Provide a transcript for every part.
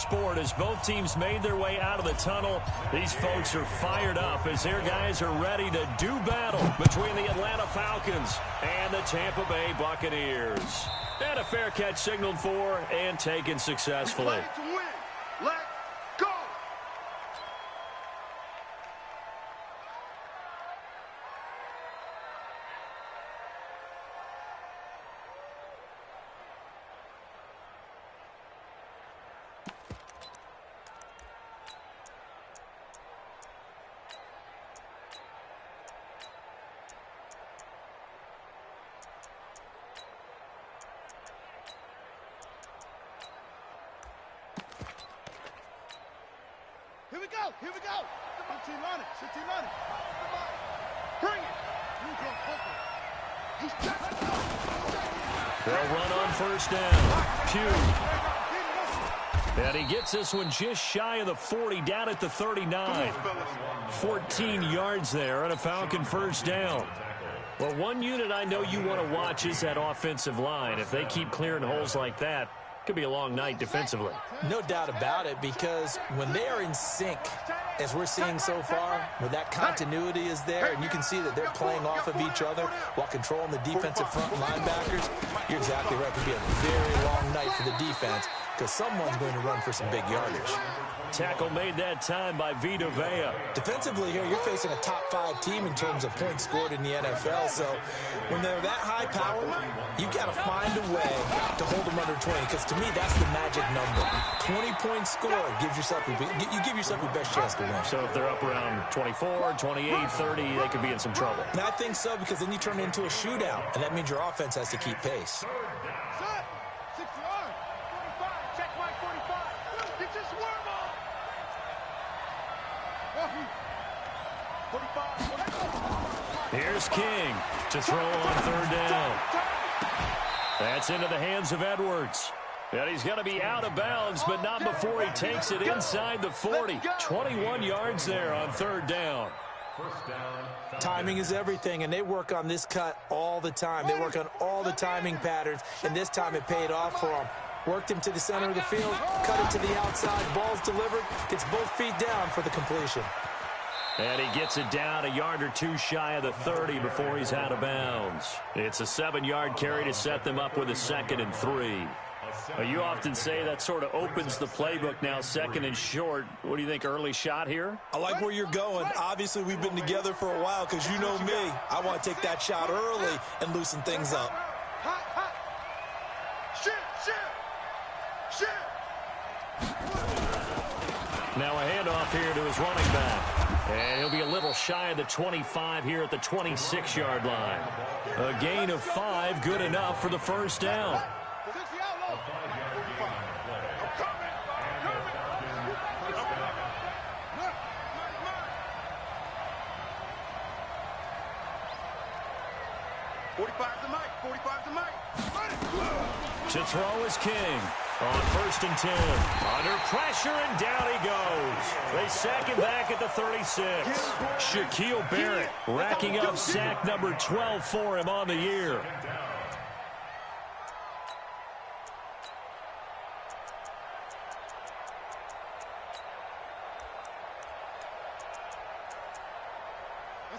sport as both teams made their way out of the tunnel. These folks are fired up as their guys are ready to do battle between the Atlanta Falcons and the Tampa Bay Buccaneers. And a fair catch signaled for and taken successfully. Let's go! Here we go, here we go. 16 on it, 16 on it. Bring it. They'll run on first down. Pugh. And he gets this one just shy of the 40, down at the 39. 14 yards there and a Falcon first down. Well, one unit I know you want to watch is that offensive line. If they keep clearing holes like that, could be a long night defensively. No doubt about it, because when they are in sync, as we're seeing so far, where that continuity is there, and you can see that they're playing off of each other while controlling the defensive front linebackers, you're exactly right. It could be a very long night for the defense because someone's going to run for some big yardage. Tackle made that time by Vita Vea. Defensively here, you're facing a top-5 team in terms of points scored in the NFL, so when they're that high-powered, you've got to find a way to hold them under 20, because to me, that's the magic number. 20 points scored gives yourself you give yourself your best chance to win. So if they're up around 24, 28, 30, they could be in some trouble. And I think so, because then you turn it into a shootout, and that means your offense has to keep pace. Here's King to throw on third down. That's into the hands of Edwards. And he's going to be out of bounds, but not before he takes it inside the 40. 21 yards there on third down. Timing is everything, and they work on this cut all the time. They work on all the timing patterns, and this time it paid off for them. Worked him to the center of the field, cut it to the outside, ball's delivered, gets both feet down for the completion. And he gets it down a yard or two shy of the 30 before he's out of bounds. It's a 7-yard carry to set them up with a 2nd and 3. You often say that sort of opens the playbook now, 2nd and short. What do you think, early shot here? I like where you're going. Obviously, we've been together for a while because you know me. I want to take that shot early and loosen things up. Now a handoff here to his running back. And he'll be a little shy of the 25 here at the 26-yard line. A gain of 5, good enough for the first down. To throw is King. On 1st and 10. Under pressure, and down he goes. They sack him back at the 36. Shaquille Barrett racking up sack number 12 for him on the year.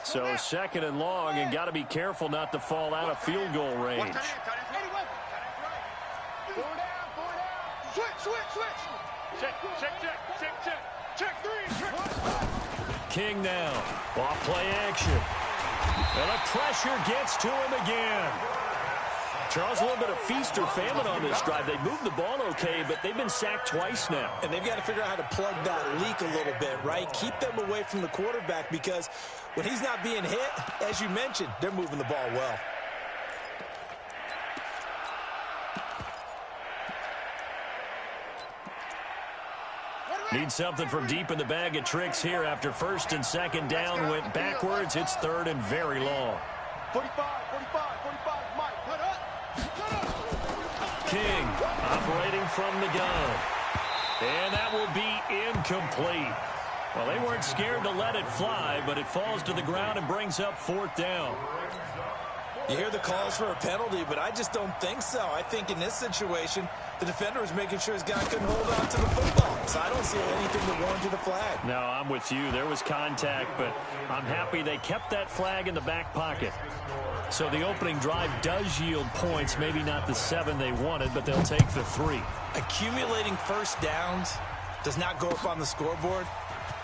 So 2nd and long, and got to be careful not to fall out of field goal range. King now. Off play action. And the pressure gets to him again. Charles, a little bit of feast or famine on this drive. They moved the ball okay, but they've been sacked twice now. And they've got to figure out how to plug that leak a little bit, right? Keep them away from the quarterback, because when he's not being hit, as you mentioned, they're moving the ball well. Need something from deep in the bag of tricks here after 1st and 2nd down went backwards. It's 3rd and very long. 45, Mike, put up. King operating from the gun. And that will be incomplete. Well, they weren't scared to let it fly, but it falls to the ground and brings up 4th down. You hear the calls for a penalty, but I just don't think so. I think in this situation, the defender was making sure his guy couldn't hold on to the football. see anything to warrant to the flag. No, I'm with you. There was contact, but I'm happy they kept that flag in the back pocket. So the opening drive does yield points, maybe not the 7 they wanted, but they'll take the 3. Accumulating first downs does not go up on the scoreboard,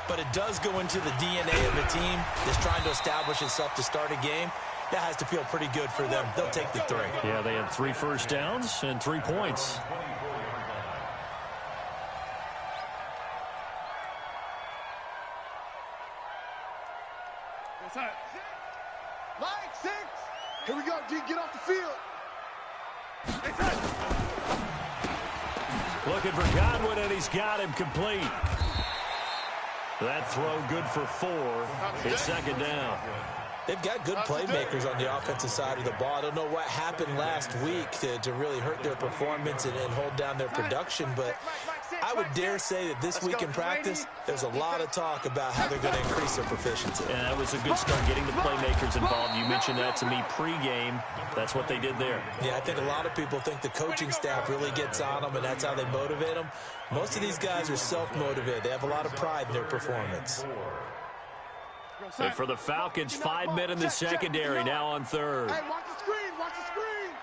but it does go into the DNA of a team that's trying to establish itself to start a game. That has to feel pretty good for them. They'll take the 3. Yeah, they had 3 first downs and 3 points. Line 6. Here we go, D. Get off the field. Looking for Godwin, and he's got him complete. That throw good for 4. It's second down. They've got good playmakers on the offensive side of the ball. I don't know what happened last week to really hurt their performance and hold down their production, but I would dare say that this week in practice, there's a lot of talk about how they're going to increase their proficiency. And that was a good start, getting the playmakers involved. You mentioned that to me pregame. That's what they did there. Yeah, I think a lot of people think the coaching staff really gets on them, and that's how they motivate them. Most of these guys are self-motivated. They have a lot of pride in their performance. And for the Falcons, 5 men in the secondary, now on 3rd. Hey, watch the screen, watch the screen.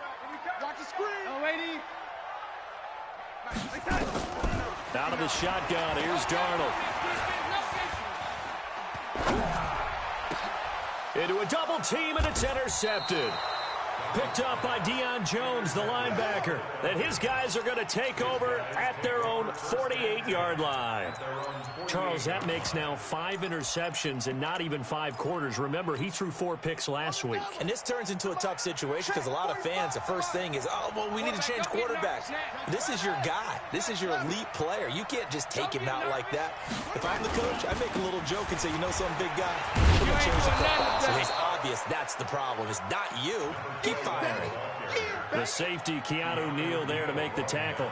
Watch the screen. Oh, lady. Out of the shotgun, here's Darnold. Into a double team, and it's intercepted. Picked up by Deion Jones, the linebacker. And his guys are going to take over at their own 48-yard line. Charles, that makes now 5 interceptions in not even 5 quarters. Remember, he threw 4 picks last week. And this turns into a tough situation because a lot of fans, the first thing is, oh, well, we need to change quarterbacks. This is your guy. This is your elite player. You can't just take him out like that. If I'm the coach, I make a little joke and say, you know, some big guy, we're going to change the football. So it's obvious that's the problem. It's not you. Keep firing. The safety, Keanu Neal, there to make the tackle.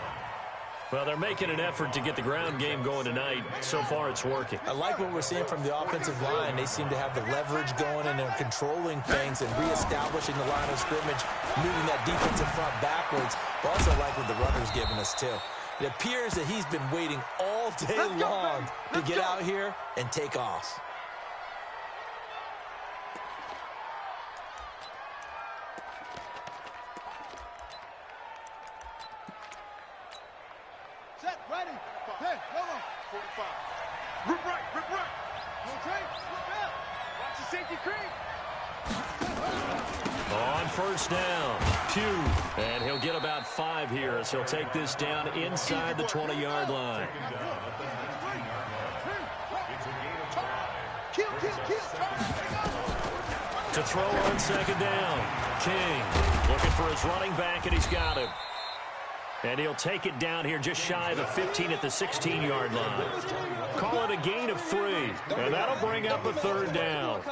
Well, they're making an effort to get the ground game going tonight. So far, it's working. I like what we're seeing from the offensive line. They seem to have the leverage going, and they're controlling things and reestablishing the line of scrimmage, moving that defensive front backwards. But also like what the runner's giving us, too. It appears that he's been waiting all day long to get out here and take off. Set, ready. Hey, hold on. 45. Rip right, rip right. Okay, rip out. Watch the safety creep. On first down, Pugh. And he'll get about 5 here as he'll take this down inside the 20-yard line. Kill. To throw on second down, King looking for his running back, and he's got him. And he'll take it down here just shy of the 15 at the 16-yard line. Call it a gain of 3, and that'll bring up a 3rd down.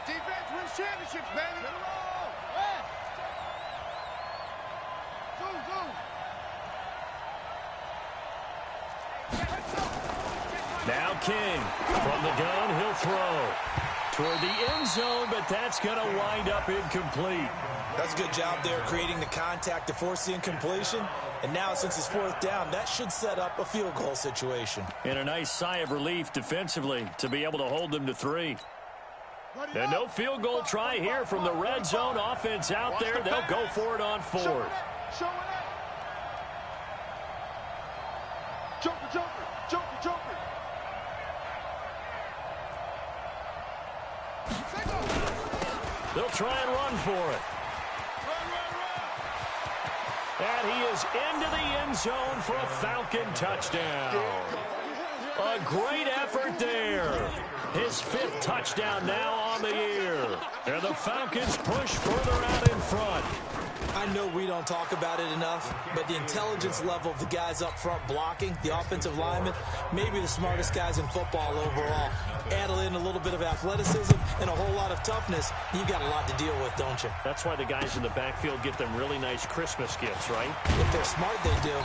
Defense wins championships, baby. Now King from the gun, he'll throw toward the end zone, but that's going to wind up incomplete. That's a good job there creating the contact to force the incompletion. And now, since it's 4th down, that should set up a field goal situation. And a nice sigh of relief defensively to be able to hold them to 3. And no field goal try here from the red zone. Offense out there. They'll go for it on 4th. Joker. They'll try and run for it. And he is into the end zone for a Falcon touchdown. A great effort there. His 5th touchdown now on the year. And the Falcons push further out in front. I know we don't talk about it enough, but the intelligence level of the guys up front blocking, the offensive linemen, maybe the smartest guys in football overall. Add in a little bit of athleticism and a whole lot of toughness, you got a lot to deal with, don't you? That's why the guys in the backfield get them really nice Christmas gifts, right? If they're smart, they do.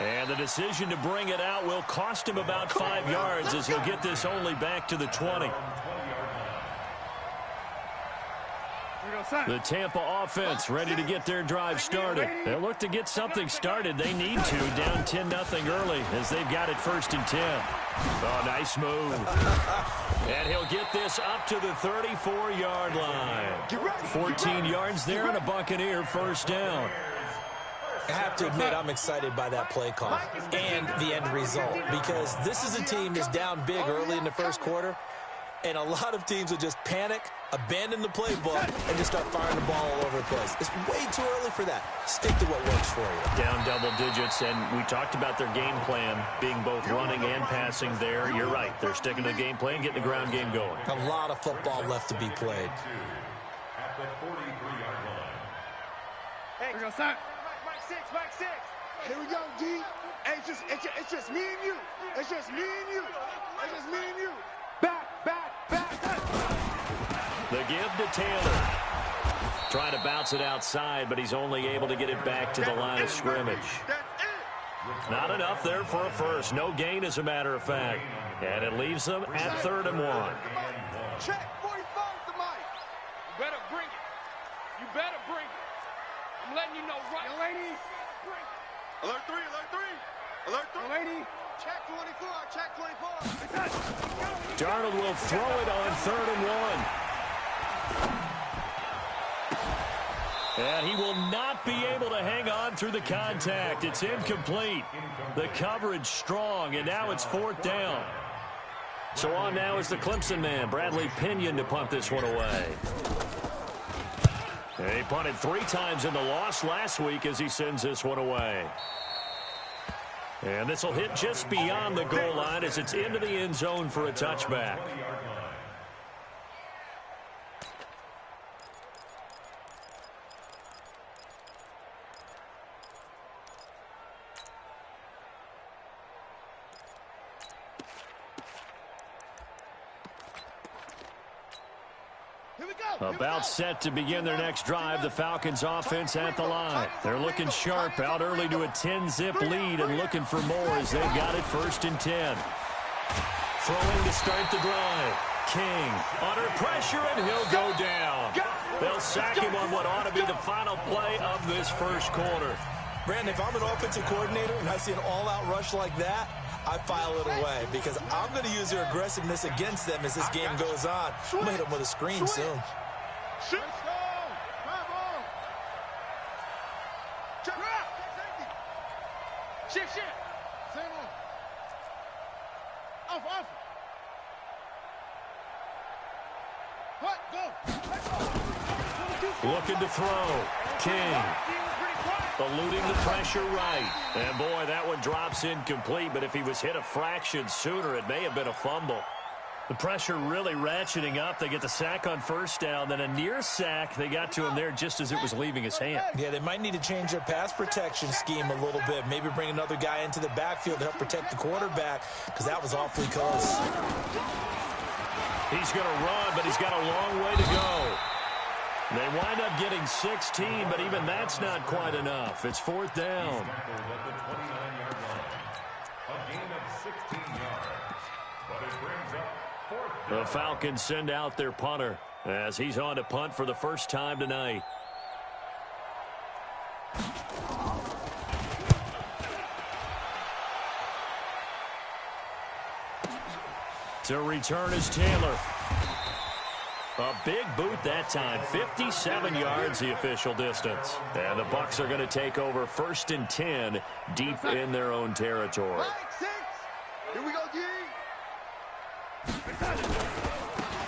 And the decision to bring it out will cost him about 5 yards as he'll get this only back to the 20. The Tampa offense ready to get their drive started. They'll look to get something started. They need to, down 10-0 early as they've got it 1st and 10. Oh, nice move. And he'll get this up to the 34-yard line. 14 yards there and a Buccaneer first down. I have to admit, I'm excited by that play call and the end result because this is a team that's down big early in the first quarter, and a lot of teams will just panic, abandon the playbook, and just start firing the ball all over the place. It's way too early for that. Stick to what works for you. Down double digits, and we talked about their game plan being both running and passing there. You're right. They're sticking to the game plan, getting the ground game going. A lot of football left to be played. At the 43-yard line. Hey, we're going to start. Mike 6. Here we go, D. Hey, it's just me and you. It's just me and you. It's just me and you. Back. The give to Taylor. Trying to bounce it outside, but he's only able to get it back to the line of scrimmage. Not enough there for a first. No gain, as a matter of fact. And it leaves them at 3rd and 1. Check 45 the mic. You better bring it. I'm letting you know right. Young lady. Alert 3. Lady. Check 24. Darnold will throw it on 3rd and 1. And he will not be able to hang on through the contact. It's incomplete. The coverage strong, and now it's 4th down. So on now is the Clemson man, Bradley Pinion, to punt this one away. He punted 3 times in the loss last week as he sends this one away. And this will hit just beyond the goal line as it's into the end zone for a touchback. About set to begin their next drive, the Falcons offense at the line. They're looking sharp, out early to a 10-zip lead and looking for more as they've got it 1st and 10. Throwing to start the drive. King under pressure, and he'll go down. They'll sack him on what ought to be the final play of this first quarter. Brandon, if I'm an offensive coordinator and I see an all-out rush like that, I file it away because I'm going to use their aggressiveness against them as this game goes on. I'm going to hit them with a screen soon. Shift. Same on. Off. What? Go. Looking to throw. King. Eluding the pressure right. And boy, that one drops incomplete, but if he was hit a fraction sooner, it may have been a fumble. The pressure really ratcheting up. They get the sack on 1st down, then a near sack. They got to him there just as it was leaving his hand. Yeah, they might need to change their pass protection scheme a little bit. Maybe bring another guy into the backfield to help protect the quarterback because that was awfully close. He's going to run, but he's got a long way to go. They wind up getting 16, but even that's not quite enough. It's 4th down. The Falcons send out their punter as he's on to punt for the first time tonight. To return is Taylor. A big boot that time. 57 yards the official distance. And the Bucs are going to take over 1st and 10 deep in their own territory. Here we go, D.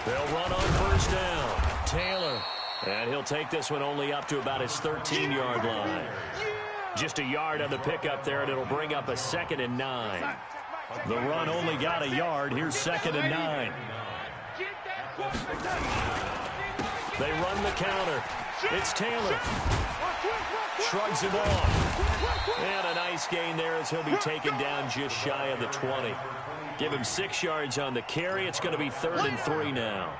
They'll run on 1st down. Taylor. And he'll take this one only up to about his 13-yard line. Just a yard on the pickup there, and it'll bring up a 2nd and 9. The run only got a yard. Here's 2nd and 9. They run the counter. It's Taylor. Shrugs him off. And a nice gain there as he'll be taken down just shy of the 20. Give him 6 yards on the carry. It's going to be 3rd and 3 now.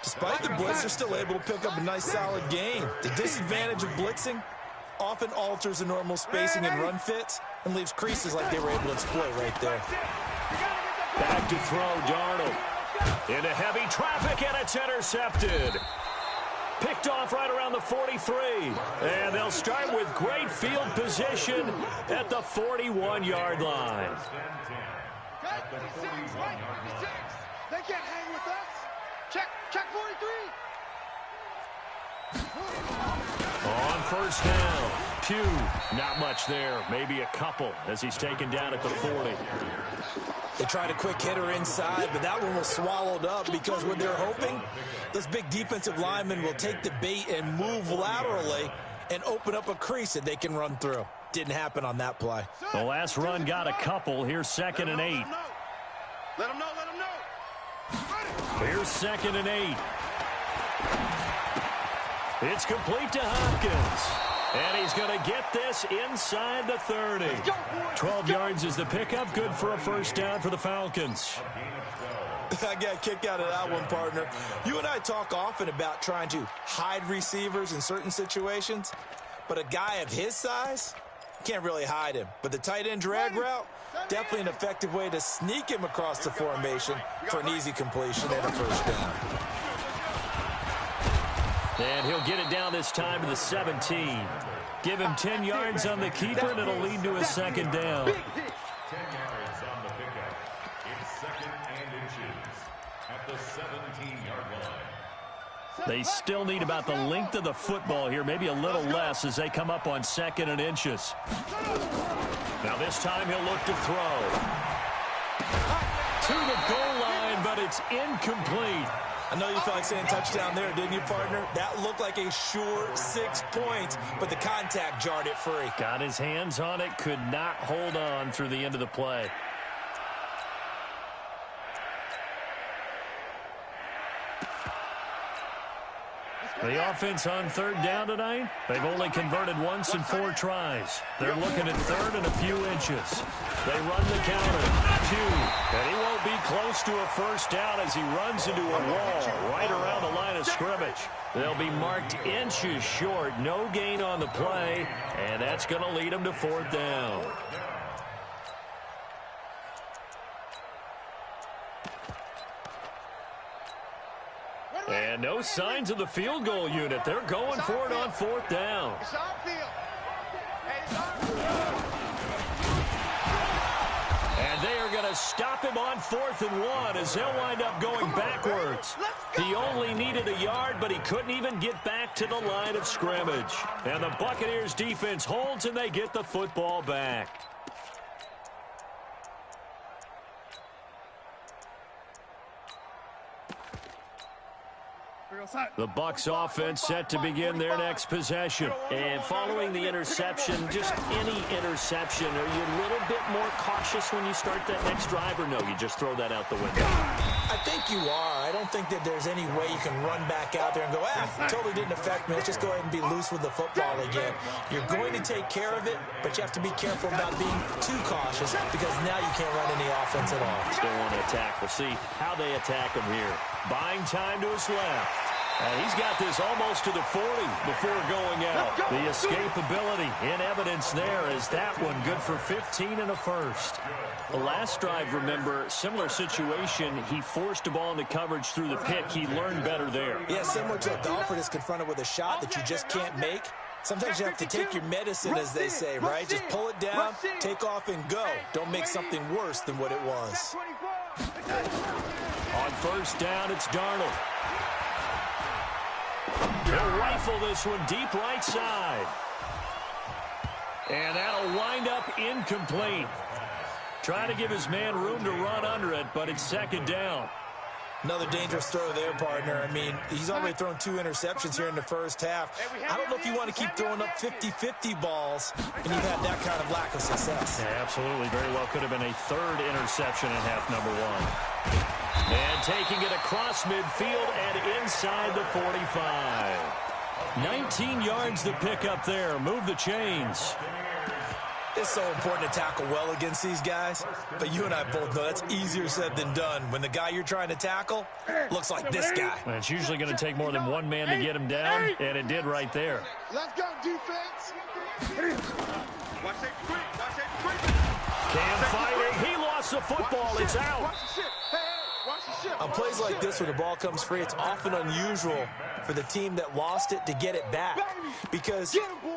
Despite the blitz, they're still able to pick up a nice solid gain. The disadvantage of blitzing often alters the normal spacing and run fits and leaves creases like they were able to exploit right there. Back to throw, Darnold. Into heavy traffic, and it's intercepted. Picked off right around the 43. And they'll start with great field position at the 41-yard line. At the 41-yard line. They can't hang with us. Check 43. On first down, Pugh, not much there, maybe a couple as he's taken down at the 40. They tried a quick hitter inside, but that one was swallowed up because what they're hoping, this big defensive lineman will take the bait and move laterally and open up a crease that they can run through. Didn't happen on that play. The last run got a couple. Here's 2nd and 8. Let them know. Here's 2nd and 8. It's complete to Hopkins. And he's going to get this inside the 30. 12 yards is the pickup. Good for a first down for the Falcons. I got a kick out of that one, partner. You and I talk often about trying to hide receivers in certain situations, but a guy of his size can't really hide him. But the tight end drag route, definitely an effective way to sneak him across the formation for an easy completion and a first down. And he'll get it down this time to the 17. Give him 10 yards on the keeper, and it'll lead to a second down. 10 yards on the pickup. It's 2nd and inches at the 17-yard line. They still need about the length of the football here, maybe a little less as they come up on 2nd and inches. Now this time he'll look to throw. To the goal line, but it's incomplete. I know you felt like saying touchdown there, didn't you, partner? That looked like a sure 6 points, but the contact jarred it free. Got his hands on it, could not hold on through the end of the play. The offense on 3rd down tonight, they've only converted once in 4 tries. They're looking at 3rd and a few inches. They run the counter. Pugh, and he won't be close to a first down as he runs into a wall right around the line of scrimmage. They'll be marked inches short. No gain on the play, and that's going to lead them to 4th down. And no signs of the field goal unit. They're going for it on 4th down. It's our field. And they are going to stop him on 4th and 1 as they'll wind up going backwards. He only needed a yard, but he couldn't even get back to the line of scrimmage. And the Buccaneers defense holds, and they get the football back. The Bucs offense set to begin their next possession. And following the interception, just any interception, are you a little bit more cautious when you start that next drive, or no, you just throw that out the window? I think you are. I don't think that there's any way you can run back out there and go, totally didn't affect me. Let's just go ahead and be loose with the football again. You're going to take care of it, but you have to be careful about being too cautious because now you can't run any offense at all. Still want to attack. We'll see how they attack him here. Buying time to his left. He's got this almost to the 40 before going out. The escapability in evidence there is that one good for 15 and a first. The last drive, remember, similar situation. He forced a ball into coverage through the pick. He learned better there. Yeah, similar to a golfer that's confronted with a shot that you just can't make. Sometimes you have to take your medicine, as they say, right? Just pull it down, take off, and go. Don't make something worse than what it was. On first down, it's Darnold. He'll rifle this one deep right side. And that'll wind up incomplete. Trying to give his man room to run under it, but it's 2nd down. Another dangerous throw there, partner. I mean, he's already thrown 2 interceptions here in the first half. I don't know if you want to keep throwing up 50-50 balls, and you've had that kind of lack of success. Yeah, absolutely. Very well could have been a 3rd interception in half number 1. And taking it across midfield and inside the 45. 19 yards to pick up there. Move the chains. It's so important to tackle well against these guys, but you and I both know that's easier said than done when the guy you're trying to tackle looks like this guy. And it's usually going to take more than one man to get him down, and it did right there. Let's go, defense. Watch it quick. Can't fight it. He lost the football. It's out. Watch the ship. Hey, watch the ship. On plays like this, when the ball comes free, it's often unusual for the team that lost it to get it back. Because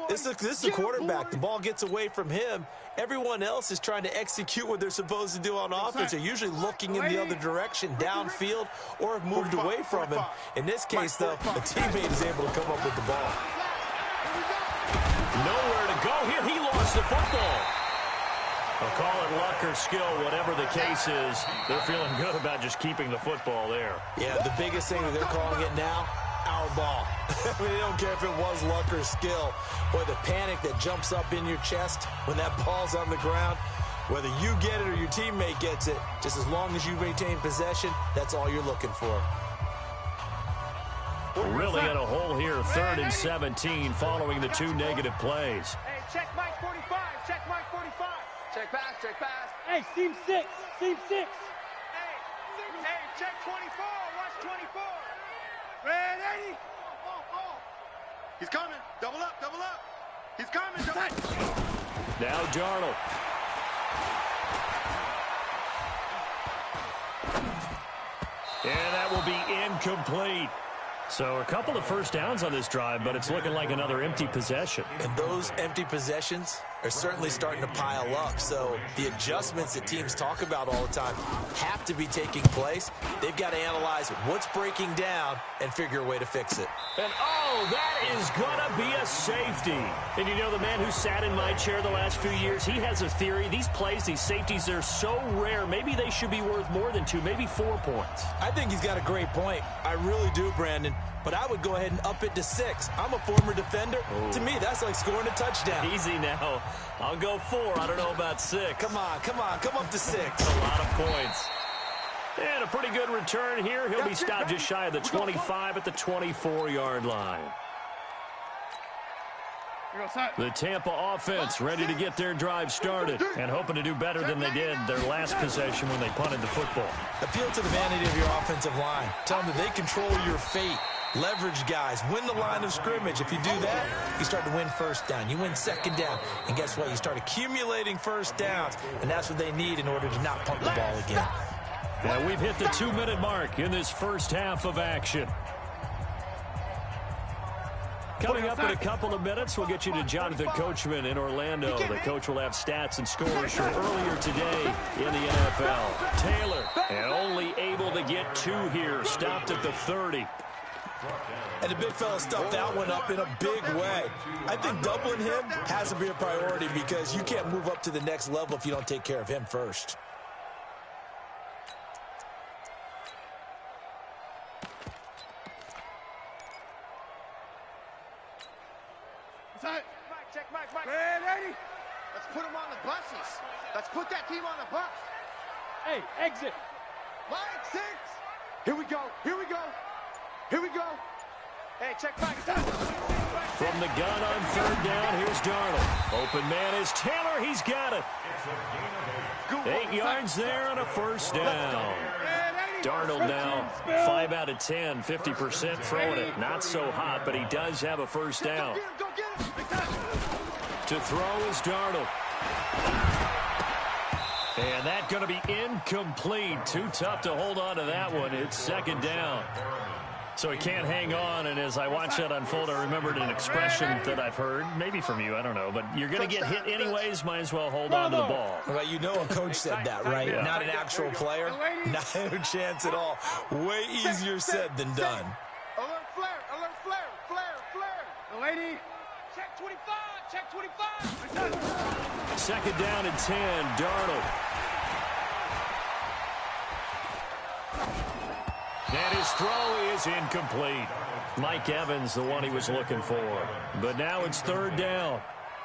this is a quarterback. The ball gets away from him. Everyone else is trying to execute what they're supposed to do on offense. They're usually looking in the other direction, downfield, or have moved away from him. In this case, though, a teammate is able to come up with the ball. Nowhere to go here. He lost the football. I'll call it luck or skill, whatever the case is. They're feeling good about just keeping the football there. Yeah, the biggest thing that they're calling it now, our ball. I mean, they don't care if it was luck or skill. Boy, the panic that jumps up in your chest when that ball's on the ground, whether you get it or your teammate gets it, just as long as you maintain possession, that's all you're looking for. We're really in a hole here, 3rd and 17, following the 2 negative plays. Hey, check Mike 45. Check Mike 45. Check pass. Check pass. Hey, seam 6. Seam 6. Hey, check 24. Watch 24. Red 80. He's coming. Double up. Double up. He's coming. Now Darnold. And that will be incomplete. So a couple of first downs on this drive, but it's looking like another empty possession. And those empty possessions are certainly starting to pile up. So the adjustments that teams talk about all the time have to be taking place. They've got to analyze what's breaking down and figure a way to fix it. And, oh, that is going to be a safety. And you know, the man who sat in my chair the last few years, he has a theory. These plays, these safeties, they're so rare. Maybe they should be worth more than 2, maybe 4 points. I think he's got a great point. I really do, Brandon. But I would go ahead and up it to 6. I'm a former defender. To me, that's like scoring a touchdown. Easy now. I'll go 4. I don't know about 6. Come on. Come up to 6. A lot of points. And a pretty good return here. He'll be stopped just shy of the 25 at the 24-yard line. The Tampa offense ready to get their drive started and hoping to do better than they did their last possession when they punted the football. Appeal to the vanity of your offensive line. Tell them that they control your fate. Leverage guys. Win the line of scrimmage. If you do that, you start to win first down. You win second down. And guess what? You start accumulating first downs. And that's what they need in order to not punt the ball again. Now we've hit the 2-minute mark in this first half of action. Coming up in a couple of minutes, we'll get you to Jonathan Coachman in Orlando. The coach will have stats and scores from earlier today in the NFL. Taylor, and only able to get 2 here, stopped at the 30. And the big fella stuffed that one up in a big way. I think doubling him has to be a priority because you can't move up to the next level if you don't take care of him first. Check Mike. Red 80. Let's put him on the buses. Let's put that team on the bus. Hey, exit. Mike 6. Here we go. Hey, check Mike. From the gun on 3rd down, here's Darnold. Open man is Taylor. He's got it. 8 yards there and a first down. Darnold now 5 out of 10, 50% throwing it. Not so hot, but he does have a first down. To throw is Darnold. And that's going to be incomplete. Too tough to hold on to that one. It's 2nd down. So he can't hang on, and as I watch that unfold, I remembered an expression that I've heard, maybe from you, I don't know, but you're going to get hit anyways, might as well hold on to the ball. Well, you know a coach said that, right? Yeah. Not an actual player. Not a chance at all. Way easier said than done. Alert flare. Lady. Check 25. 2nd down and 10, Darnold. And his throw is incomplete. Mike Evans, the one he was looking for. But now it's 3rd down.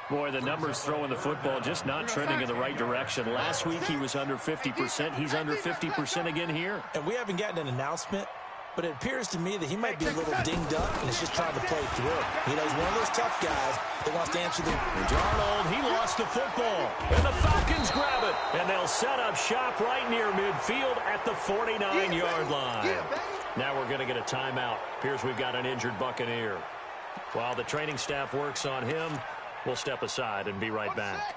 Boy, the numbers throwing the football just not trending in the right direction. Last week he was under 50%. He's under 50% again here. And we haven't gotten an announcement, but it appears to me that he might be a little dinged up and is just trying to play through. You know, he's one of those tough guys that wants to answer the... Darnold, he lost the football. And the Falcons grab it. And they'll set up shop right near midfield at the 49-yard line. Now we're going to get a timeout. Appears we've got an injured Buccaneer. While the training staff works on him, we'll step aside and be right back.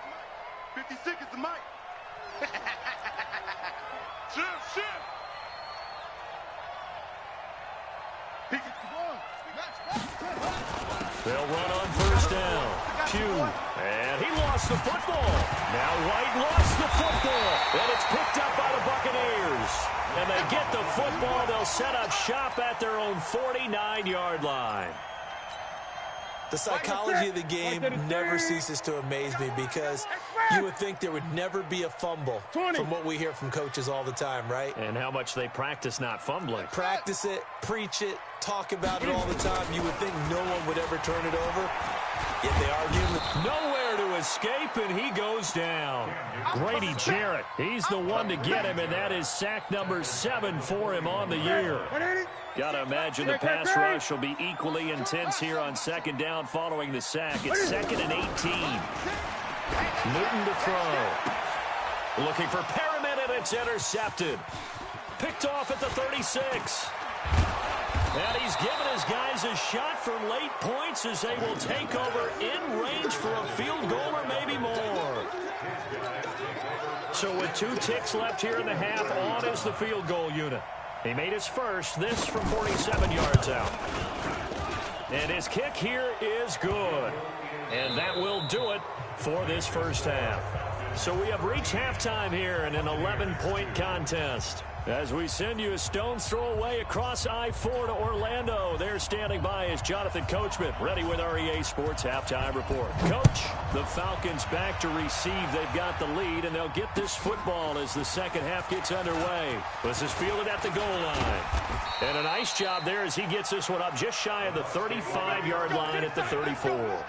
56 is the mic. Shift. They'll run on first down. Pugh, and he lost the football. Now White lost the football, and it's picked up by the Buccaneers. And they get the football. They'll set up shop at their own 49-yard line. The psychology of the game never ceases to amaze me because you would think there would never be a fumble from what we hear from coaches all the time, right? And how much they practice not fumbling. Practice it, preach it, talk about it all the time. You would think no one would ever turn it over, yet they argue. Nowhere to escape, and he goes down. Grady Jarrett, he's the one to get him, and that is sack number 7 for him on the year. Got to imagine the pass rush will be equally intense here on second down following the sack. It's 2nd and 18. Newton to throw. Looking for Perriman, and it's intercepted. Picked off at the 36. And he's given his guys a shot for late points as they will take over in range for a field goal or maybe more. So with 2 ticks left here in the half, on is the field goal unit. He made his first, this from 47 yards out. And his kick here is good. And that will do it for this first half. So we have reached halftime here in an 11-point contest. As we send you a stone's throw away across I-4 to Orlando. There standing by is Jonathan Coachman, ready with our EA Sports Halftime Report. Coach, the Falcons back to receive. They've got the lead, and they'll get this football as the second half gets underway. This is fielded at the goal line. And a nice job there as he gets this one up just shy of the 35-yard line at the 34.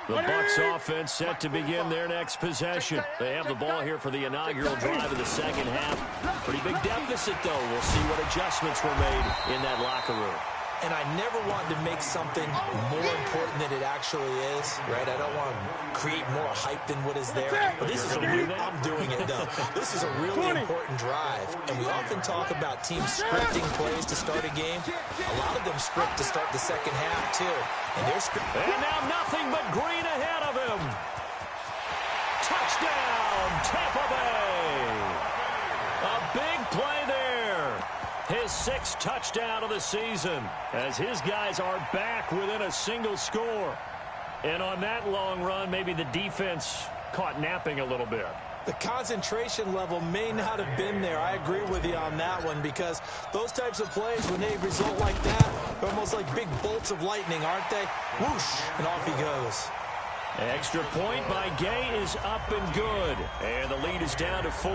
The Bucs offense set to begin their next possession. They have the ball here for the inaugural drive of the second half. Pretty big deficit, though. We'll see what adjustments were made in that locker room. And I never wanted to make something more important than it actually is, right? I don't want to create more hype than what is there. But this is a real, I'm doing it, though. This is a really important drive. And we often talk about teams scripting plays to start a game. A lot of them script to start the second half, too. And they're scripting. And now nothing but green ahead of him. Touchdown, Tampa Bay. A big play there. His 6th touchdown of the season as his guys are back within a single score. And on that long run, maybe the defense caught napping a little bit. The concentration level may not have been there. I agree with you on that one because those types of plays, when they result like that, they're almost like big bolts of lightning, aren't they? Whoosh, and off he goes. Extra point by Gay is up and good. And the lead is down to 4.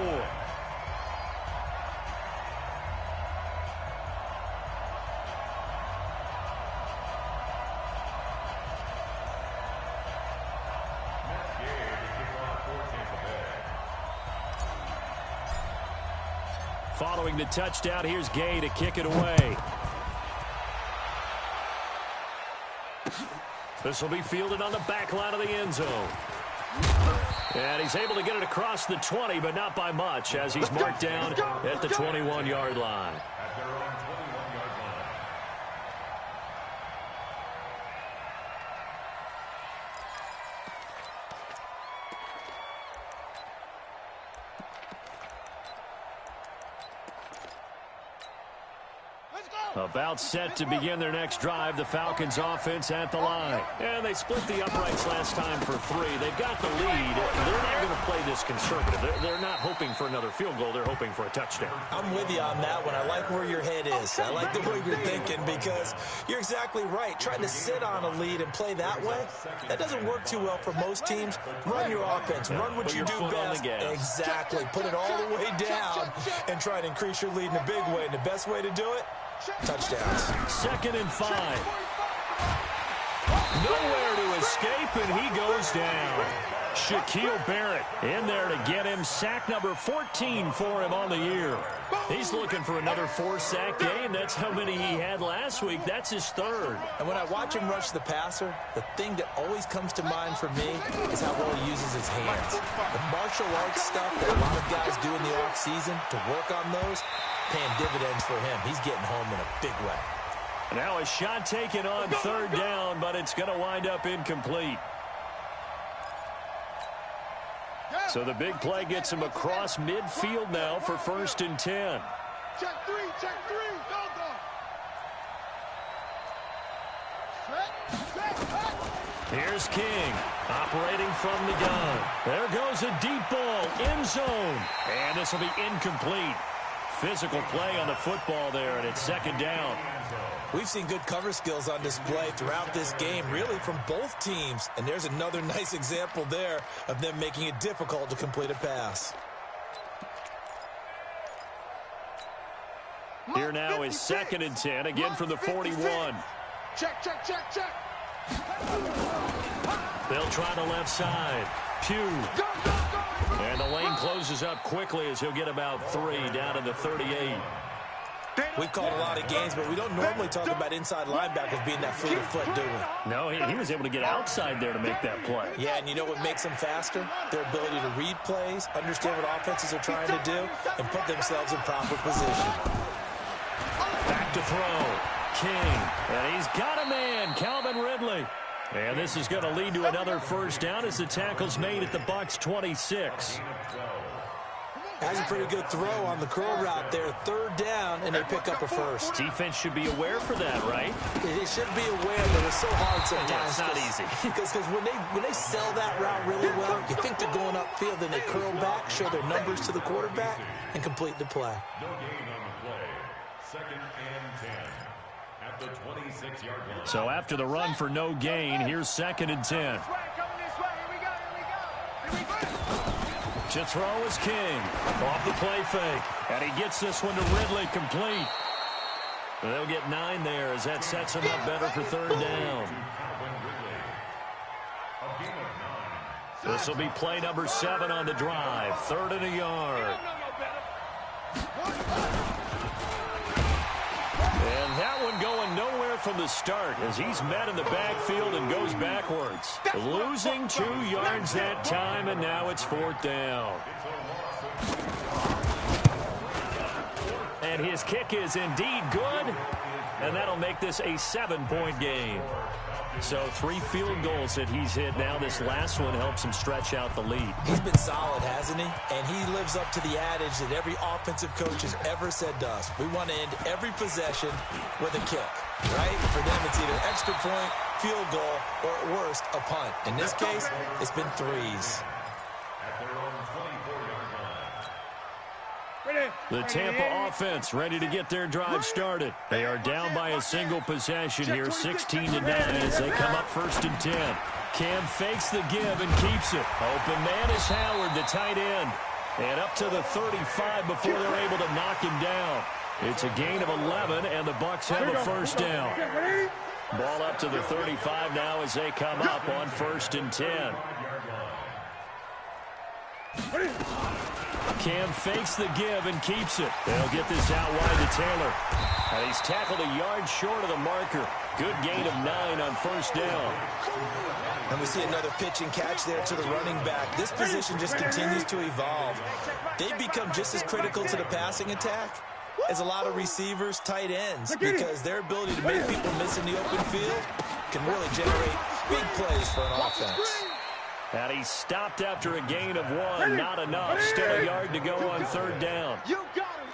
Following the touchdown, here's Gay to kick it away. This will be fielded on the back line of the end zone. And he's able to get it across the 20, but not by much, as he's marked down at the 21-yard line. About set to begin their next drive, the Falcons offense at the line. And they split the uprights last time for 3. They've got the lead. They're not going to play this conservative. They're not hoping for another field goal. They're hoping for a touchdown. I'm with you on that one. I like where your head is. I like the way you're thinking because you're exactly right. Trying to sit on a lead and play that way, that doesn't work too well for most teams. Run your offense. Run what you do best. Exactly. Put it all the way down and try to increase your lead in a big way. And the best way to do it, touchdowns. 2nd and 5. Nowhere to escape, and he goes down. Shaquille Barrett in there to get him. Sack number 14 for him on the year. He's looking for another 4-sack game. That's how many he had last week. That's his 3rd. And when I watch him rush the passer, the thing that always comes to mind for me is how well he uses his hands. The martial arts stuff that a lot of guys do in the offseason to work on those, paying dividends for him. He's getting home in a big way. Now a shot taken on 3rd down, but it's going to wind up incomplete. So the big play gets him across midfield now for 1st and 10. check three. Go, go. Here's King, operating from the gun. There goes a deep ball, end zone. And this will be incomplete. Physical play on the football there, and it's second down. We've seen good cover skills on display throughout this game, really from both teams. And there's another nice example there of them making it difficult to complete a pass. Here now is 2nd and 10, again from the 41. Check. They'll try the left side. Pugh. Go. And the lane closes up quickly as he'll get about 3 down to the 38. We've called a lot of games, but we don't normally talk about inside linebackers being that fleet of foot, do we? No, he was able to get outside there to make that play. Yeah, and you know what makes them faster? Their ability to read plays, understand what offenses are trying to do, and put themselves in proper position. Back to throw. King. And he's got a man, Calvin Ridley. And this is going to lead to another first down as the tackle's made at the Bucs 26. Has a pretty good throw on the curl route there. 3rd down, and they pick up a first. Defense should be aware for that, right? They should be aware, but it's so hard sometimes. Yeah, it's not easy. Because when they sell that route really well, you think they're going upfield, then they curl back, show their numbers to the quarterback, and complete the play. No gain on the play. 2nd and 10 at the 26-yard line. So after the run for no gain, here's 2nd and 10. To throw is King. Off the play fake. And he gets this one to Ridley complete. They'll get 9 there as that sets him up better for 3rd down. This will be play number 7 on the drive. 3rd and a yard. And that one going nowhere from the start as he's met in the backfield and goes backwards. Losing 2 yards that time, and now it's 4th down. And his kick is indeed good, and that'll make this a 7-point game. So 3 field goals that he's hit now. This last one helps him stretch out the lead. He's been solid, hasn't he? And he lives up to the adage that every offensive coach has ever said to us. We want to end every possession with a kick, right? For them, it's either extra point, field goal, or at worst, a punt. In this case, it's been 3s. The Tampa offense ready to get their drive started. They are down by a single possession here, 16-9 as they come up 1st and 10. Cam fakes the give and keeps it. Open man is Howard, the tight end. And up to the 35 before they're able to knock him down. It's a gain of 11, and the Bucs have a 1st down. Ball up to the 35 now as they come up on 1st and 10. Cam fakes the give and keeps it. They'll get this out wide to Taylor. And he's tackled a yard short of the marker. Good gain of 9 on 1st down. And we see another pitch and catch there to the running back. This position just continues to evolve. They become just as critical to the passing attack as a lot of receivers, tight ends, because their ability to make people miss in the open field can really generate big plays for an offense. And he stopped after a gain of 1. Not enough. Still a yard to go on 3rd down. You got him.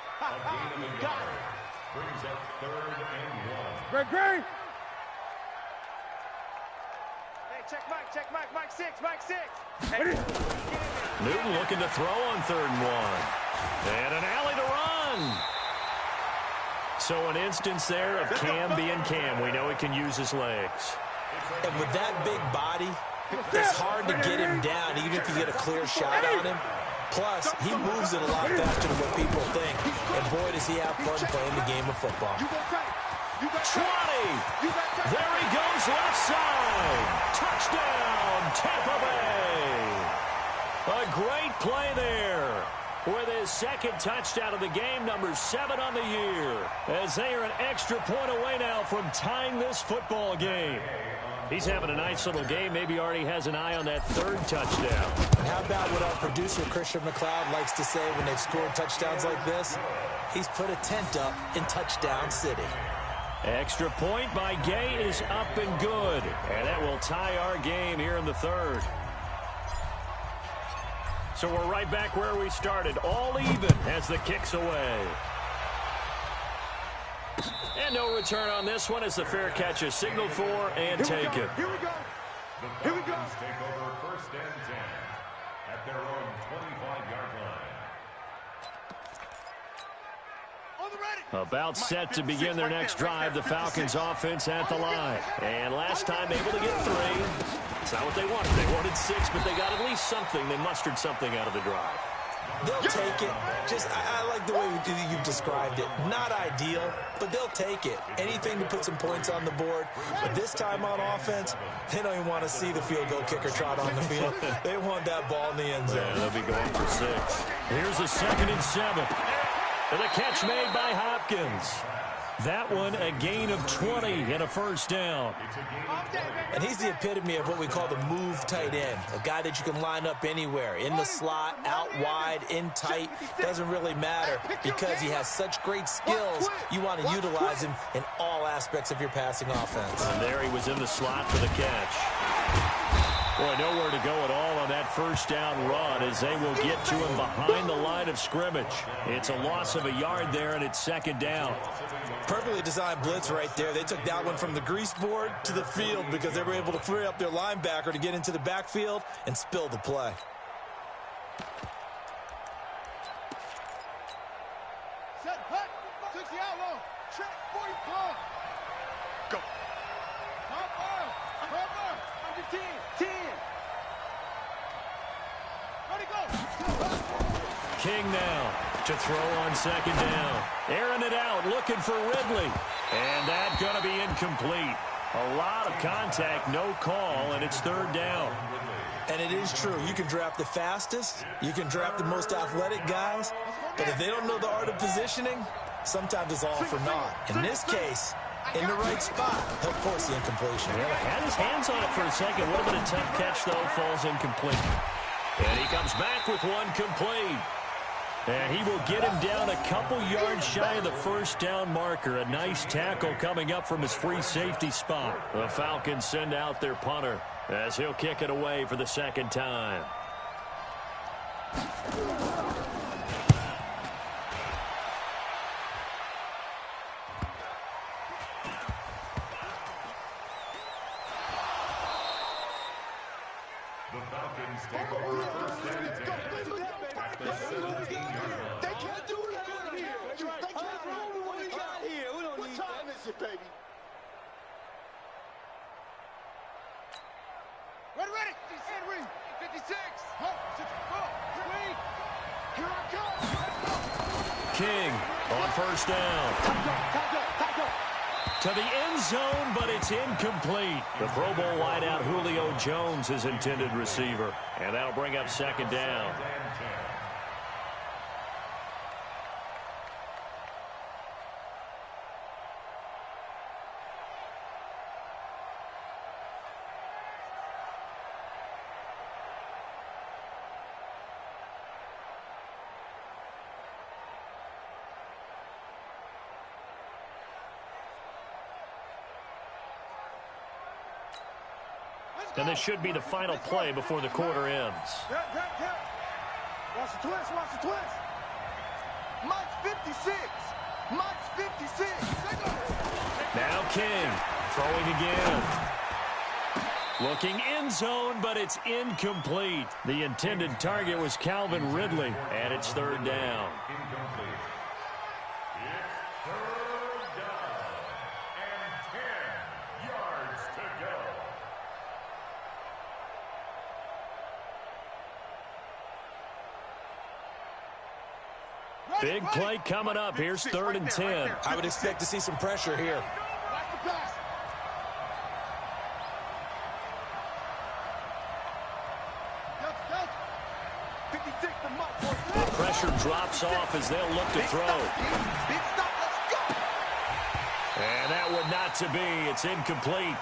You got it. Brings up 3rd and 1. Great. Hey, check Mike 6. Newton looking to throw on 3rd and 1. And an alley to run. So an instance there of Cam being Cam. We know he can use his legs. And with that big body, it's hard to get him down even if you get a clear shot on him. Plus, he moves it a lot faster than what people think. And boy, does he have fun playing the game of football. 20. There he goes left side. Touchdown, Tampa Bay. A great play there with his 2nd touchdown of the game, number 7 on the year. As they are an extra point away now from tying this football game. He's having a nice little game. Maybe already has an eye on that 3rd touchdown. And how about what our producer, Christian McLeod, likes to say when they've scored touchdowns like this? He's put a tent up in Touchdown City. Extra point by Gay is up and good. And that will tie our game here in the 3rd. So we're right back where we started. All even as the kick's away. no return on this one as the fair catch is signaled for and taken. Here we go. The Falcons take over first and 10 at their own 25-yard line. About set to begin their next drive, the Falcons offense at the line. And last time able to get 3. It's not what they wanted. They wanted 6, but they got at least something. They mustered something out of the drive. They'll take it. I like the way you've described it. Not ideal, but they'll take it. Anything to put some points on the board. But this time on offense, they don't even want to see the field goal kicker trot on the field. They want that ball in the end zone. Yeah, they'll be going for 6. Here's a 2nd and 7. And the catch made by Hopkins. That one a gain of 20 and a first down. And he's the epitome of what we call the move tight end. A guy that you can line up anywhere. In the slot, out wide, in tight. Doesn't really matter because he has such great skills. You want to utilize him in all aspects of your passing offense. And there he was in the slot for the catch. Boy, nowhere to go at all on that first down run as they will get to him behind the line of scrimmage. It's a loss of a yard there, and it's 2nd down. Perfectly designed blitz right there. They took that one from the grease board to the field because they were able to free up their linebacker to get into the backfield and spill the play. Set, hut, 60 out low. Check, 40, ball. Go. Cover. Under 10. 10. Ready, go. King now to throw on 2nd down. Airing it out, looking for Ridley. And that's going to be incomplete. A lot of contact, no call, and it's 3rd down. And it is true. You can draft the fastest. You can draft the most athletic guys. But if they don't know the art of positioning, sometimes it's all for naught. In this case, in the right spot, he'll force the incompletion. Yeah, had his hands on it for a second. Would have been a tough catch, though. Falls incomplete. And he comes back with one complete. And he will get him down a couple yards shy of the first down marker. A nice tackle coming up from his free safety spot. The Falcons send out their punter as he'll kick it away for the 2nd time. The Falcons take over first and 10 at the 17-yard line. They can't do that here. They can't do what we got here. We don't need that. What time is it, baby? Ready. Henry. 56. Here I come. King on first down. To the end zone, but it's incomplete. The Pro Bowl wideout Julio Jones is intended receiver. And that'll bring up 2nd down. And this should be the final play before the quarter ends. Watch the twist. Mike's 56. Now King throwing again. Looking end zone, but it's incomplete. The intended target was Calvin Ridley, and it's 3rd down. Incomplete. It's 3rd down and 10 yards to go. Big play coming up. Here's 3rd and 10. I would expect to see some pressure here. The pressure drops off as they'll look to throw. And that would not to be. It's incomplete.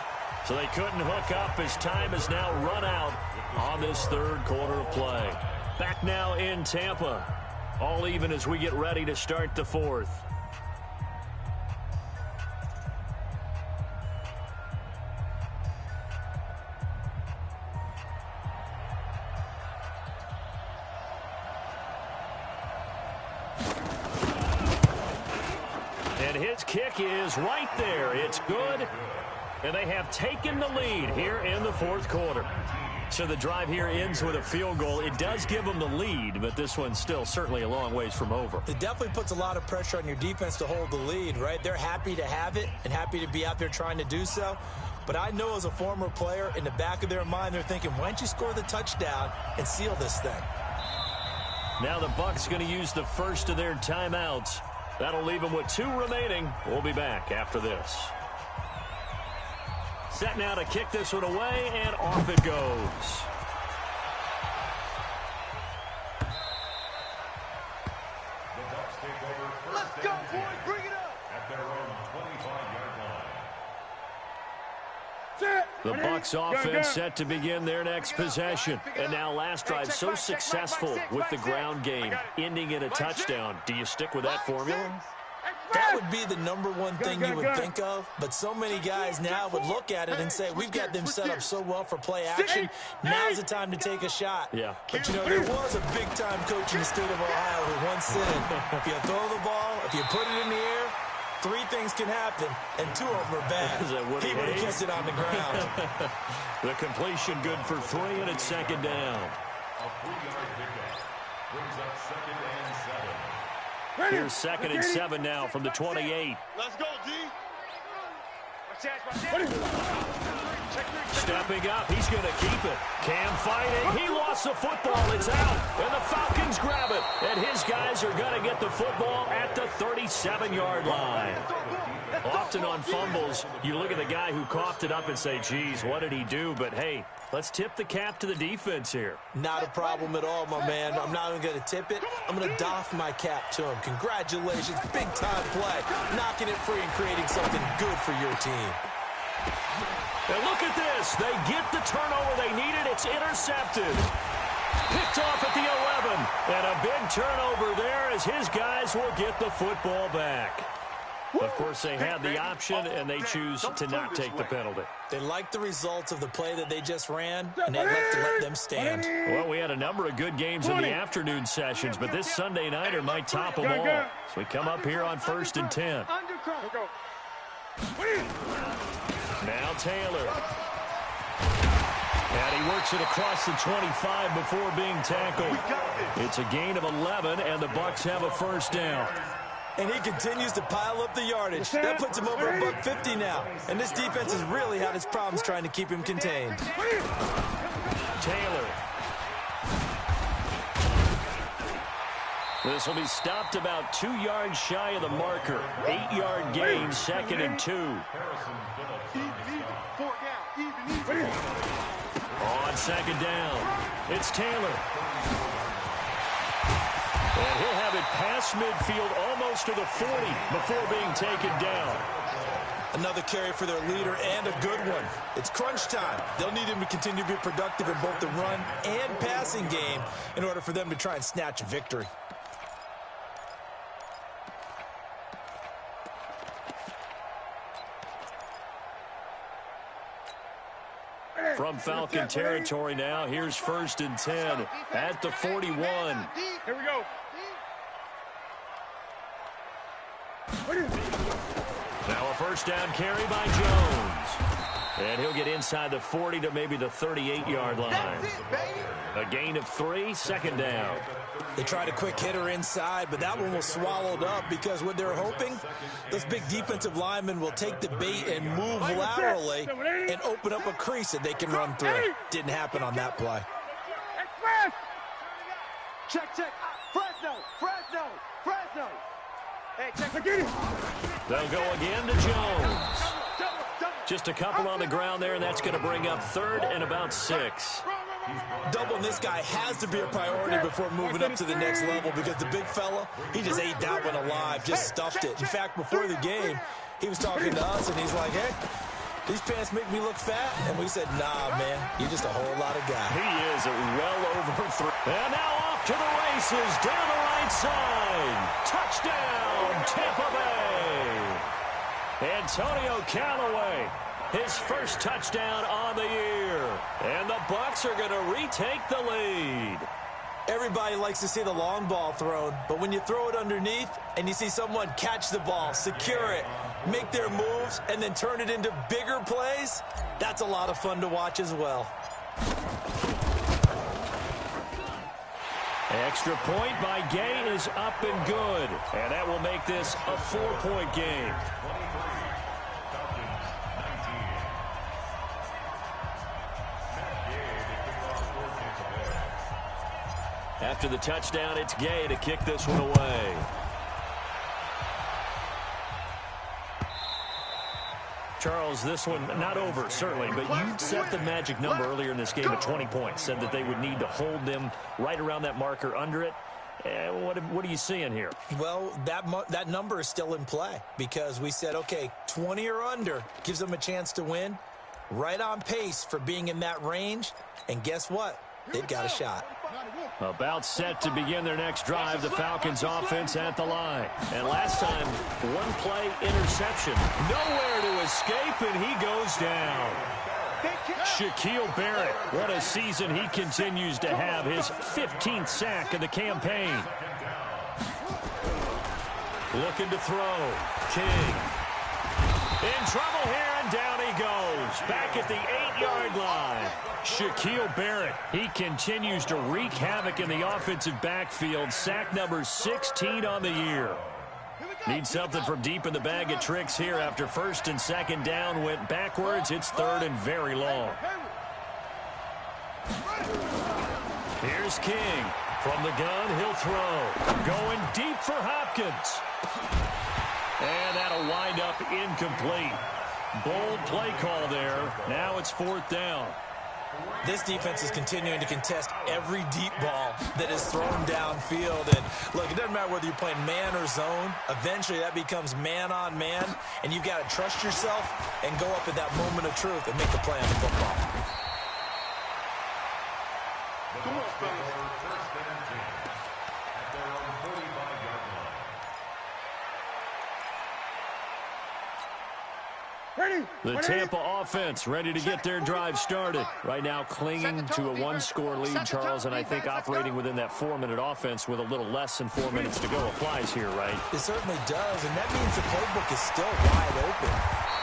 So they couldn't hook up as time has now run out on this 3rd quarter of play. Back now in Tampa. All even as we get ready to start the 4th. And his kick is right there. It's good. And they have taken the lead here in the fourth quarter. So the drive here ends with a field goal. It does give them the lead, but this one's still certainly a long ways from over. It definitely puts a lot of pressure on your defense to hold the lead, right? They're happy to have it and happy to be out there trying to do so. But I know as a former player, in the back of their mind, they're thinking, why don't you score the touchdown and seal this thing? Now the Bucs going to use the first of their timeouts. That'll leave them with 2 remaining. We'll be back after this. Set now to kick this one away, and off it goes. Let's go, boys. Bring it up. At their own 25-yard line. The Bucs offense set to begin their next possession. And now last drive so successful with the ground game, ending in a touchdown. Do you stick with that formula? That would be the #1 thing you would think of, but so many guys now would look at it and say, we've got them set up so well for play action, now's the time to take a shot. Yeah. But, you know, there was a big-time coach in the state of Ohio who once said, if you throw the ball, if you put it in the air, 3 things can happen, and 2 of them are bad. He would have kissed it on the ground. The completion good for 3, and it's second down. A 3-yard pickup brings up 2nd and 7. Here's 2nd and 7 now from the 28. Let's go, D. Stepping up, he's going to keep it. Cam fighting, he lost the football, it's out, and the Falcons grab it. And his guys are going to get the football at the 37-yard line. Often on fumbles, you look at the guy who coughed it up and say, geez, what did he do? But hey, let's tip the cap to the defense here. Not a problem at all, my man. I'm not even going to tip it. I'm going to doff my cap to him. Congratulations, big-time play. Knocking it free and creating something good for your team. And look at this. They get the turnover they needed. It's intercepted. Picked off at the 11. And a big turnover there as his guys will get the football back. Of course, they had the option, and they choose to not take the penalty. They like the results of the play that they just ran, and they like to let them stand. Well, we had a number of good games in the afternoon sessions, but this Sunday nighter might top them all. So we come up here on 1st and 10. Now Taylor. And he works it across the 25 before being tackled. It's a gain of 11, and the Bucs have a first down. And he continues to pile up the yardage. That puts him over $150 now. And this defense has really had its problems trying to keep him contained. Taylor. This will be stopped about 2 yards shy of the marker. 8-yard gain, 2nd and 2. On 2nd down, it's Taylor. And he'll have it past midfield almost to the 40 before being taken down. Another carry for their leader and a good one. It's crunch time. They'll need him to continue to be productive in both the run and passing game in order for them to try and snatch a victory. From Falcon territory now, here's 1st and 10 at the 41. Here we go. Now a first down carry by Jones. And he'll get inside the 40 to maybe the 38-yard line. A gain of 3, 2nd down. They tried a quick hitter inside, but that one was swallowed up because what they're hoping, those big defensive linemen will take the bait and move laterally and open up a crease that they can run through. Didn't happen on that play. Check. Fresno. Hey, check. They'll go again to Jones. Just a couple on the ground there, and that's going to bring up 3rd and about 6. Doubling this guy has to be a priority before moving up to the next level because the big fella, he just ate that one alive, just stuffed it. In fact, before the game, he was talking to us, and he's like, hey, these pants make me look fat. And we said, nah, man, you're just a whole lot of guy. He is well over 3. And now off to the races down the right side. Touchdown, Tampa Bay. Antonio Callaway, his first touchdown on the year. And the Bucs are going to retake the lead. Everybody likes to see the long ball thrown, but when you throw it underneath and you see someone catch the ball, secure it, make their moves, and then turn it into bigger plays, that's a lot of fun to watch as well. Extra point by Gay is up and good, and that will make this a 4-point game. After the touchdown, it's Gay to kick this one away. Charles, this one not over, certainly, but you set the magic number earlier in this game at 20 points, said that they would need to hold them right around that marker under it. What are you seeing here? Well, that number is still in play because we said, okay, 20 or under gives them a chance to win. Right on pace for being in that range, and guess what? They've got a shot. About set to begin their next drive, the Falcons offense at the line. And last time, one play interception. Nowhere to escape, and he goes down. Shaquille Barrett, what a season he continues to have. His 15th sack of the campaign. Looking to throw. King. In trouble here, and down he goes. Back at the 8-yard line. Shaquille Barrett, he continues to wreak havoc in the offensive backfield. Sack number 16 on the year. Need something from deep in the bag of tricks here after first and second down went backwards. It's third and very long. Here's King. From the gun, he'll throw. Going deep for Hopkins. And that'll wind up incomplete. Bold play call there. Now it's fourth down. This defense is continuing to contest every deep ball that is thrown downfield. And look, it doesn't matter whether you're playing man or zone. Eventually that becomes man on man, and you've got to trust yourself and go up at that moment of truth and make the play on the football. Come on, fellas. The Tampa offense ready to get their drive started. Right now clinging to a one-score lead, Charles, and I think operating within that 4-minute offense with a little less than 4 minutes to go applies here, right? It certainly does, and that means the playbook is still wide open.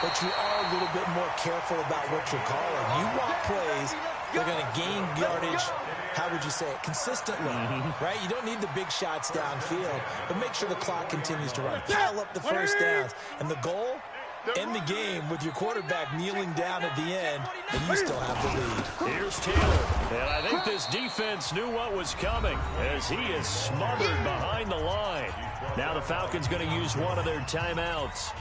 But you are a little bit more careful about what you're calling. You want plays that are going to gain yardage, how would you say it, consistently, right? You don't need the big shots downfield, but make sure the clock continues to run. Pile up the first downs. And the goal? End the game with your quarterback kneeling down at the end, and you still have the lead. Here's Taylor, and I think this defense knew what was coming as he is smothered behind the line. Now the Falcons going to use one of their timeouts.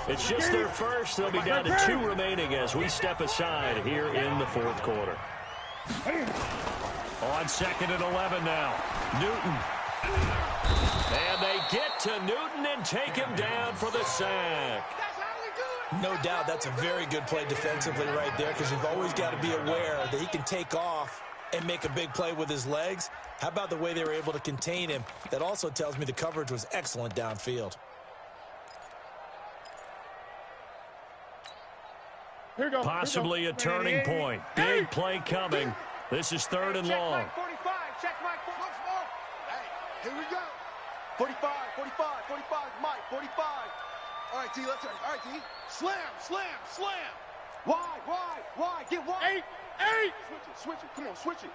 It's just their first. They'll be down to 2 remaining as we step aside here in the fourth quarter. On second and 11 now. Newton. And they get to Newton and take him down for the sack. No doubt that's a very good play defensively right there because you've always got to be aware that he can take off and make a big play with his legs. How about the way they were able to contain him? That also tells me the coverage was excellent downfield. Possibly a turning point. Big play coming. This is third and long. Check Mike. Hey, here we go. 45, Mike, 45. All right, T, let's turn. All right, T. Slam. Wide. Get wide. 8. Switch it. Come on, switch it.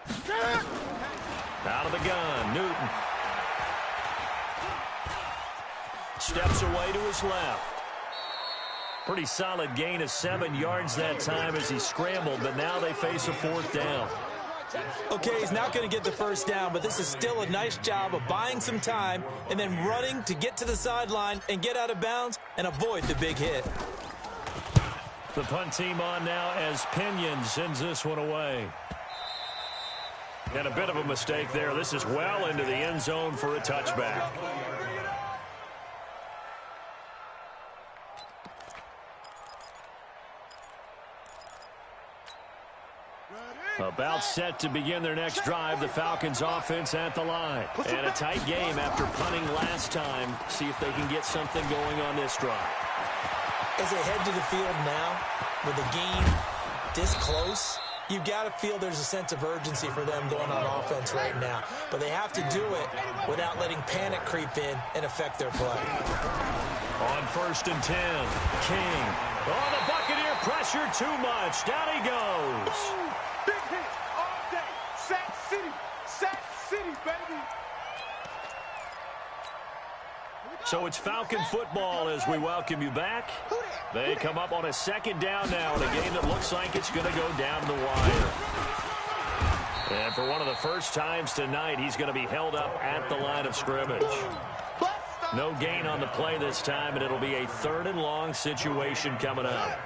Out of the gun, Newton. Steps away to his left. Pretty solid gain of 7 yards that time as he scrambled, but now they face a fourth down. Okay, he's not going to get the first down, but this is still a nice job of buying some time and then running to get to the sideline and get out of bounds and avoid the big hit. The punt team on now as Pinion sends this one away. And a bit of a mistake there. This is well into the end zone for a touchback. About set to begin their next drive, the Falcons offense at the line. And a tight game after punting last time. See if they can get something going on this drive. As they head to the field now, with the game this close, You've got to feel there's a sense of urgency for them going on offense right now. But they have to do it without letting panic creep in and affect their play. On 1st and 10, King. Oh, the Buccaneer pressure too much. Down he goes. Big hit all day. Sack City, baby. So it's Falcon football as we welcome you back. They come up on a 2nd down now in a game that looks like it's going to go down to the wire. And for one of the first times tonight, he's going to be held up at the line of scrimmage. No gain on the play this time, and it'll be a 3rd and long situation coming up.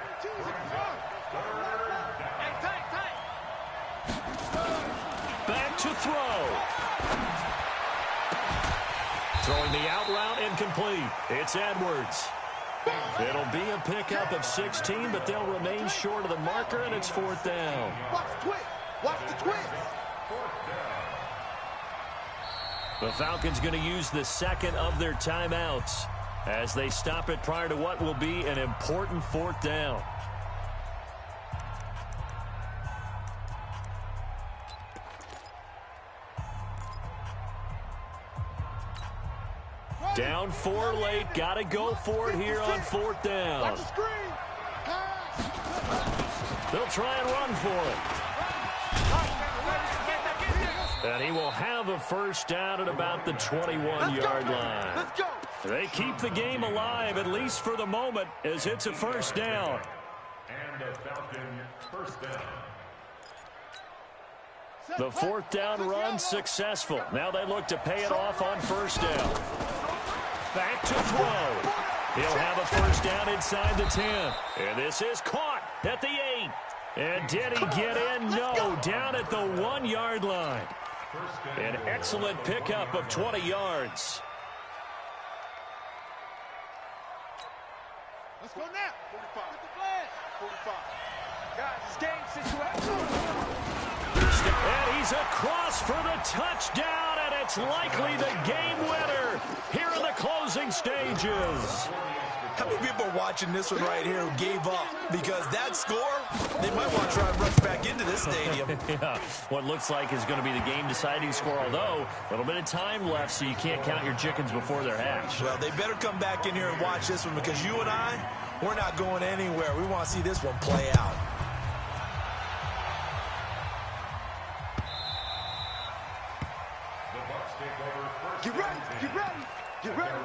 Back to throw. Throwing the out route incomplete. It's Edwards. It'll be a pickup of 16, but they'll remain short of the marker, and it's 4th down. Watch the twist. Watch the twist. The Falcons going to use the 2nd of their timeouts as they stop it prior to what will be an important 4th down. Down 4 late. Got to go for it here on 4th down. Watch the screen. They'll try and run for it. And he will have a 1st down at about the 21-yard line. Let's go. They keep the game alive, at least for the moment, as it's a 1st down. And a Falcon 1st down. The 4th down run successful. Now they look to pay it off on 1st down. Back to throw. He'll have a 1st down inside the 10. And this is caught at the 8. And did he get in? No, down at the 1-yard line. An excellent pickup of 20 yards. Let's go now. 45. Get the flag. 45. Guys, it's game situation. And he's across for the touchdown, and it's likely the game winner here in the closing stages. How many people are watching this one right here who gave up? Because that score, they might want to try and rush back into this stadium. Yeah, what looks like is going to be the game-deciding score, although a little bit of time left, so you can't count your chickens before they're hatched. Well, they better come back in here and watch this one, because you and I, we're not going anywhere. We want to see this one play out. Get ready. Get ready. Get ready.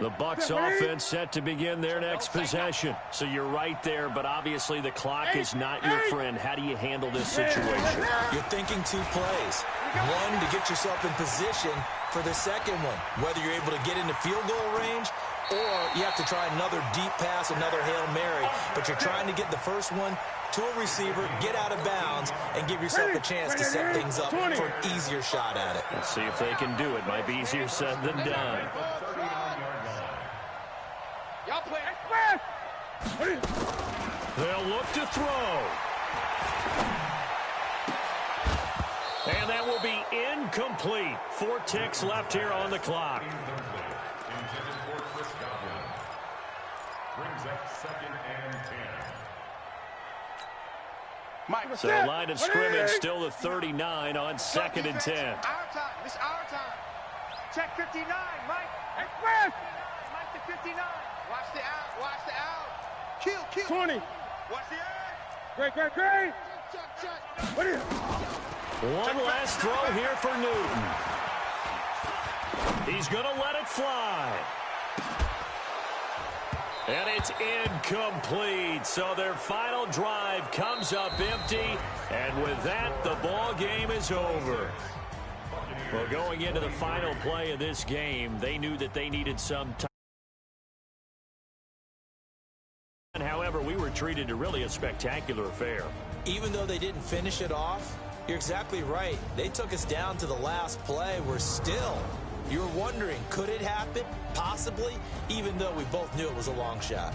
The Bucs offense set to begin their next possession. So you're right there, but obviously the clock is not your friend. How do you handle this situation? You're thinking 2 plays. One, to get yourself in position for the second one, whether you're able to get into field goal range or you have to try another deep pass, another Hail Mary. But you're trying to get the first one to a receiver, get out of bounds, and give yourself a chance to set things up for an easier shot at it. Let's see if they can do it. Might be easier said than done. Y'all play. They'll look to throw. And that will be incomplete. 4 ticks left here on the clock. Brings up 2nd and 10. Mike, So line of scrimmage still the 39 on 2nd and 10. Our time. It's our time. Check 59, Mike. Express. Mike to 59. Watch the out. Watch the out. Kill. 20. Watch the out. Great. Check. What is it? One last throw here for Newton. He's going to let it fly. And it's incomplete. So their final drive comes up empty. And with that, the ball game is over. Well, going into the final play of this game, they knew that they needed some time. However, we were treated to really a spectacular affair. Even though they didn't finish it off, you're exactly right. They took us down to the last play. We're still, you're wondering, could it happen? Possibly, even though we both knew it was a long shot.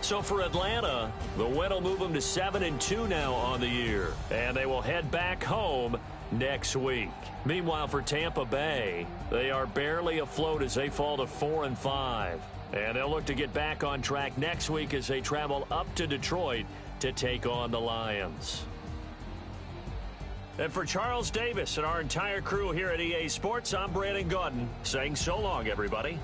So for Atlanta, the win will move them to 7-2 now on the year. And they will head back home to face the Falcons. next week. Meanwhile, for Tampa Bay, they are barely afloat as they fall to 4-5. And they'll look to get back on track next week as they travel up to Detroit to take on the Lions. And for Charles Davis and our entire crew here at EA Sports, I'm Brandon Gaudin saying so long, everybody.